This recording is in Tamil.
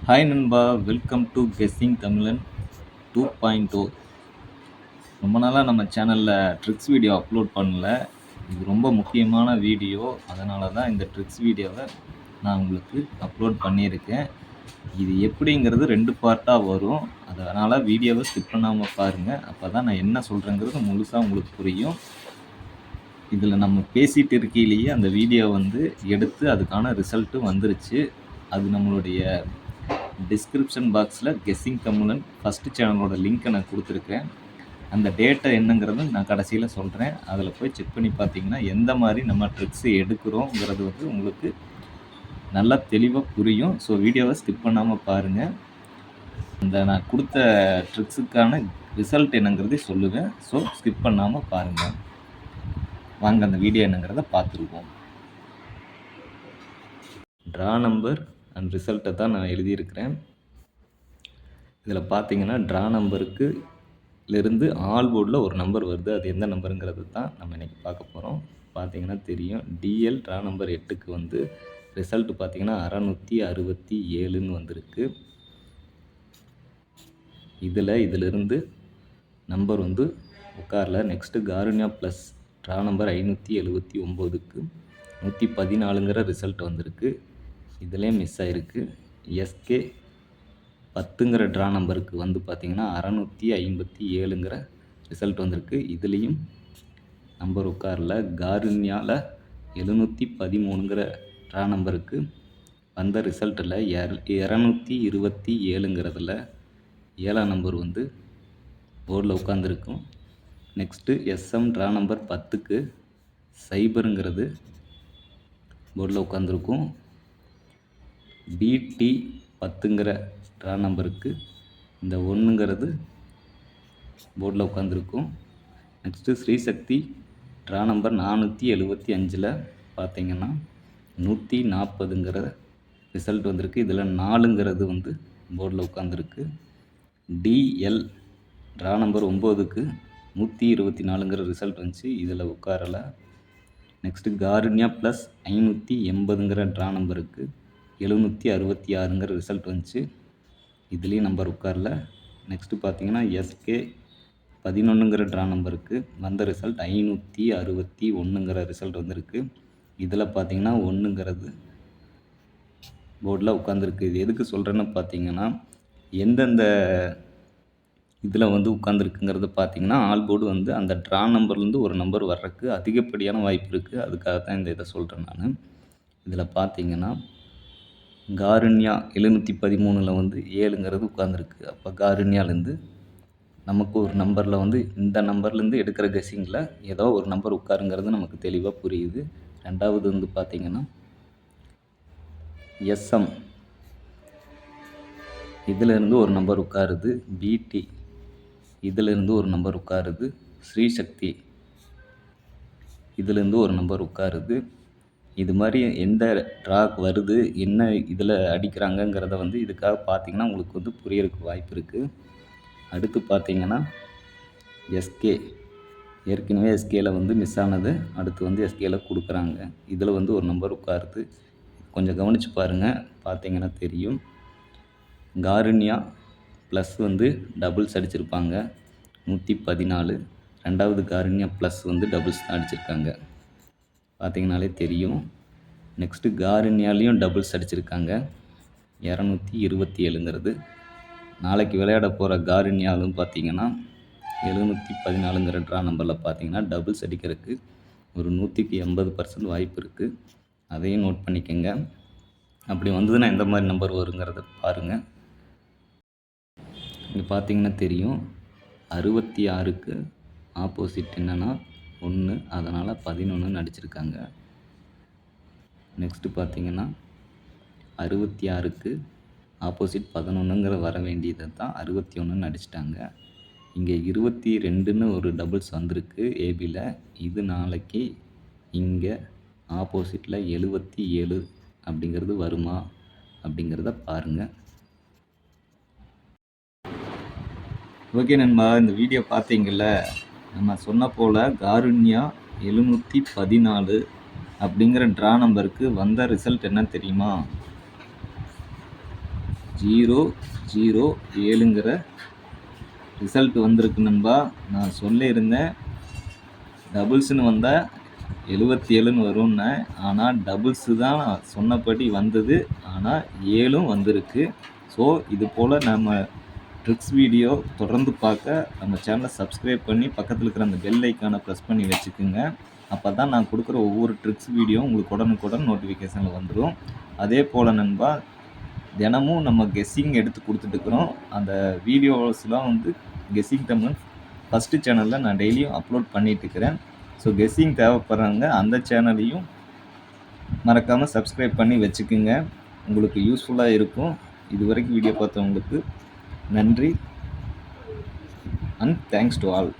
ஹாய் நண்பா, வெல்கம் டு கெஸ்ஸிங் தமிழன் 2.0. ரொம்ப நாளாக நம்ம சேனலில் ட்ரிக்ஸ் வீடியோ அப்லோட் பண்ணல. இது ரொம்ப முக்கியமான வீடியோ, அதனால தான் இந்த ட்ரிக்ஸ் வீடியோவை நான் உங்களுக்கு அப்லோட் பண்ணியிருக்கேன். இது எப்படிங்கிறது 2 பார்ட்டாக வரும், அதனால் வீடியோவை ஸ்கிப் பண்ணாமல் பாருங்கள். அப்போ தான் நான் என்ன சொல்கிறேங்கிறது முழுசாக உங்களுக்கு புரியும். இதில் நம்ம பேசிகிட்டு இருக்கையிலேயே அந்த வீடியோ எடுத்து அதுக்கான ரிசல்ட்டு வந்துருச்சு. அது நம்மளுடைய டிஸ்கிரிப்ஷன் பாக்ஸில் கெஸ்ஸிங் தமிழன் ஃபஸ்ட்டு சேனலோட லிங்க்கை நான் கொடுத்துருக்கேன். அந்த டேட்டா என்னங்கிறத நான் கடைசியில் சொல்கிறேன். அதில் போய் செக் பண்ணி பார்த்தீங்கன்னா எந்த மாதிரி நம்ம ட்ரிக்ஸு எடுக்கிறோங்கிறது உங்களுக்கு நல்லா தெளிவாக புரியும். ஸோ வீடியோவை ஸ்கிப் பண்ணாமல் பாருங்கள். அந்த நான் கொடுத்த ட்ரிக்ஸுக்கான ரிசல்ட் என்னங்கிறதை சொல்லுவேன். ஸோ ஸ்கிப் பண்ணாமல் பாருங்கள். வாங்க அந்த வீடியோ என்னங்கிறத பார்த்துருவோம். ட்ரா நம்பர் அண்ட் ரிசல்ட்டை தான் நான் எழுதியிருக்கிறேன். இதில் பார்த்தீங்கன்னா ட்ரா நம்பருக்கு இருந்து ஆல் போர்டில் ஒரு நம்பர் வருது. அது எந்த நம்பருங்கிறது தான் நம்ம இன்றைக்கி பார்க்க போகிறோம். பார்த்தீங்கன்னா தெரியும், டிஎல் ட்ரா நம்பர் 8க்கு ரிசல்ட்டு பார்த்தீங்கன்னா 667ன்னு வந்திருக்கு. இதிலிருந்து நம்பர் உட்காரல. Next Karunya plus draw number 579க்கு 114ங்கிற ரிசல்ட் வந்திருக்கு. இதுலேயும் மிஸ் ஆகிருக்கு. எஸ்கே 10ங்கிற ட்ரா நம்பருக்கு பார்த்திங்கன்னா 657ங்கிற ரிசல்ட் வந்திருக்கு. இதுலேயும் நம்பர் உட்காரல. காருண்யாவில் 713ங்கிற ட்ரா நம்பருக்கு வந்த ரிசல்ட்டில் 227ங்கிறதுல 7ஆம் நம்பர் போர்டில் உட்காந்துருக்கும். நெக்ஸ்ட்டு எஸ்எம் ட்ரா நம்பர் 10க்கு 0ங்கிறது போர்டில் உட்காந்துருக்கும். பிடி 10ங்கிற ட்ரா நம்பருக்கு இந்த 1ங்கிறது போர்டில் உட்காந்துருக்கும். நெக்ஸ்ட்டு ஸ்ரீசக்தி ட்ரா நம்பர் 475ல் பார்த்திங்கன்னா 140ங்கிற ரிசல்ட் வந்திருக்கு. இதில் 4ங்கிறது போர்டில் உட்காந்துருக்கு. டிஎல் ட்ரா நம்பர் 9க்கு 124ங்கிற ரிசல்ட் வந்துச்சு. இதில் உட்காரலை. நெக்ஸ்ட்டு காருண்யா ப்ளஸ் 580ங்கிற ட்ரா நம்பருக்கு 766ங்கிற ரிசல்ட் வந்துச்சு. இதுலேயும் நம்பர் உட்காரல. நெக்ஸ்ட்டு பார்த்தீங்கன்னா எஸ்கே 11ங்கிற ட்ரா நம்பருக்கு வந்த ரிசல்ட் 561ங்கிற ரிசல்ட் வந்திருக்கு. இதில் பார்த்தீங்கன்னா 1ங்கிறது போர்டில் உட்காந்துருக்கு. இது எதுக்கு சொல்கிறேன்னு பார்த்தீங்கன்னா, எந்தெந்த இதில் உட்காந்துருக்குங்கிறது பார்த்தீங்கன்னா ஆல் போர்டு அந்த ட்ரா நம்பர்லேருந்து ஒரு நம்பர் வர்றதுக்கு அதிகப்படியான வாய்ப்பு இருக்குது. அதுக்காக தான் இந்த இதை சொல்கிறேன் நான். இதில் பார்த்தீங்கன்னா காருண்யா 713ல் 7ங்கிறது உட்காந்துருக்கு. அப்போ காருண்யாலேருந்து நமக்கு ஒரு நம்பரில் இந்த நம்பர்லேருந்து எடுக்கிற கெஸ்ஸிங்கில் ஏதோ ஒரு நம்பர் உட்காருங்கிறது நமக்கு தெளிவாக புரியுது. ரெண்டாவது பார்த்திங்கன்னா எஸ்எம் இதிலிருந்து ஒரு நம்பர் உட்காருது. பிடி இதிலிருந்து ஒரு நம்பர் உட்காருது. ஸ்ரீசக்தி இதிலேருந்து ஒரு நம்பர் உட்காருது. இது மாதிரி எந்த ட்ராக் வருது, என்ன இதில் அடிக்கிறாங்கங்கிறத இதுக்காக பார்த்திங்கன்னா உங்களுக்கு புரியறதுக்கு வாய்ப்பு இருக்குது. அடுத்து பார்த்திங்கன்னா எஸ்கே ஏற்கனவே எஸ்கேயில் மிஸ் ஆனது அடுத்து எஸ்கேயில் கொடுக்குறாங்க. இதில் ஒரு நம்பர் உட்காருது. கொஞ்சம் கவனித்து பாருங்கள், பார்த்திங்கன்னா தெரியும். காருண்யா ப்ளஸ் டபுள்ஸ் அடிச்சிருப்பாங்க 114. ரெண்டாவது காருண்யா ப்ளஸ் டபுள்ஸ் தான் அடிச்சிருக்காங்க, பார்த்திங்கனாலே தெரியும். நெக்ஸ்ட்டு காருண்யாலையும் டபுள்ஸ் அடிச்சிருக்காங்க 227ங்கிறது. நாளைக்கு விளையாட போகிற காருண்யாலும் பார்த்திங்கன்னா 714ங்கிற ட்ரா நம்பரில் பார்த்திங்கன்னா டபுள்ஸ் அடிக்கிறதுக்கு ஒரு 180% வாய்ப்பு இருக்குது. அதையும் நோட் பண்ணிக்கோங்க. அப்படி வந்ததுன்னா எந்த மாதிரி நம்பர் வருங்கிறத பாருங்கள். இங்கே பார்த்திங்கன்னா தெரியும், 66க்கு ஆப்போசிட் என்னென்னா 1, அதனால் 11ன்னு அடிச்சிருக்காங்க. நெக்ஸ்ட்டு பார்த்திங்கன்னா 66க்கு ஆப்போசிட் 11ங்கிற வர வேண்டியதை தான் 61ன்னு அடிச்சிட்டாங்க. இங்கே 22ன்னு ஒரு டபுள்ஸ் வந்திருக்கு ஏபியில். இது நாளைக்கு இங்கே ஆப்போசிட்டில் 77 அப்படிங்கிறது வருமா அப்படிங்கிறத பாருங்கள். ஓகே நண்பா, இந்த வீடியோ பார்த்தீங்கள்ல, நம்ம சொன்ன போல் காருண்யா 714 அப்படிங்கிற ட்ரா நம்பருக்கு வந்த ரிசல்ட் என்ன தெரியுமா? 007ங்கிற ரிசல்ட் வந்திருக்கு நண்பா. நான் சொல்லியிருந்தேன் டபுள்ஸ்னு வந்தால் 77ன்னு வரும்னேன். ஆனால் டபுள்ஸு தான் நான் சொன்னபடி வந்தது. ஆனால் 7ம் வந்திருக்கு. ஸோ இது போல் நம்ம ட்ரிக்ஸ் வீடியோ தொடர்ந்து பார்க்க நம்ம சேனலை சப்ஸ்கிரைப் பண்ணி பக்கத்தில் இருக்கிற அந்த பெல் ஐக்கானை ப்ரெஸ் பண்ணி வச்சுக்கோங்க. அப்போ தான் நான் கொடுக்குற ஒவ்வொரு ட்ரிக்ஸ் வீடியோ உங்களுக்கு உடனுக்குடன் நோட்டிஃபிகேஷனில் வந்துடும். அதே போல் நண்பா, தினமும் நம்ம கெஸ்ஸிங் எடுத்து கொடுத்துட்டுருக்குறோம். அந்த வீடியோஸ்லாம் வந்து கெஸ்ஸிங் தமிழ் ஃபஸ்ட்டு சேனலில் நான் டெய்லியும் அப்லோட் பண்ணிகிட்ருக்கிறேன். ஸோ கெஸ்ஸிங் தேவைப்படுறவங்க அந்த சேனலையும் மறக்காமல் சப்ஸ்கிரைப் பண்ணி வச்சுக்குங்க. உங்களுக்கு யூஸ்ஃபுல்லாக இருக்கும். இது வரைக்கும் வீடியோ பார்த்தவங்களுக்கு நன்றி அண்ட் தேங்க்ஸ் டு ஆல்.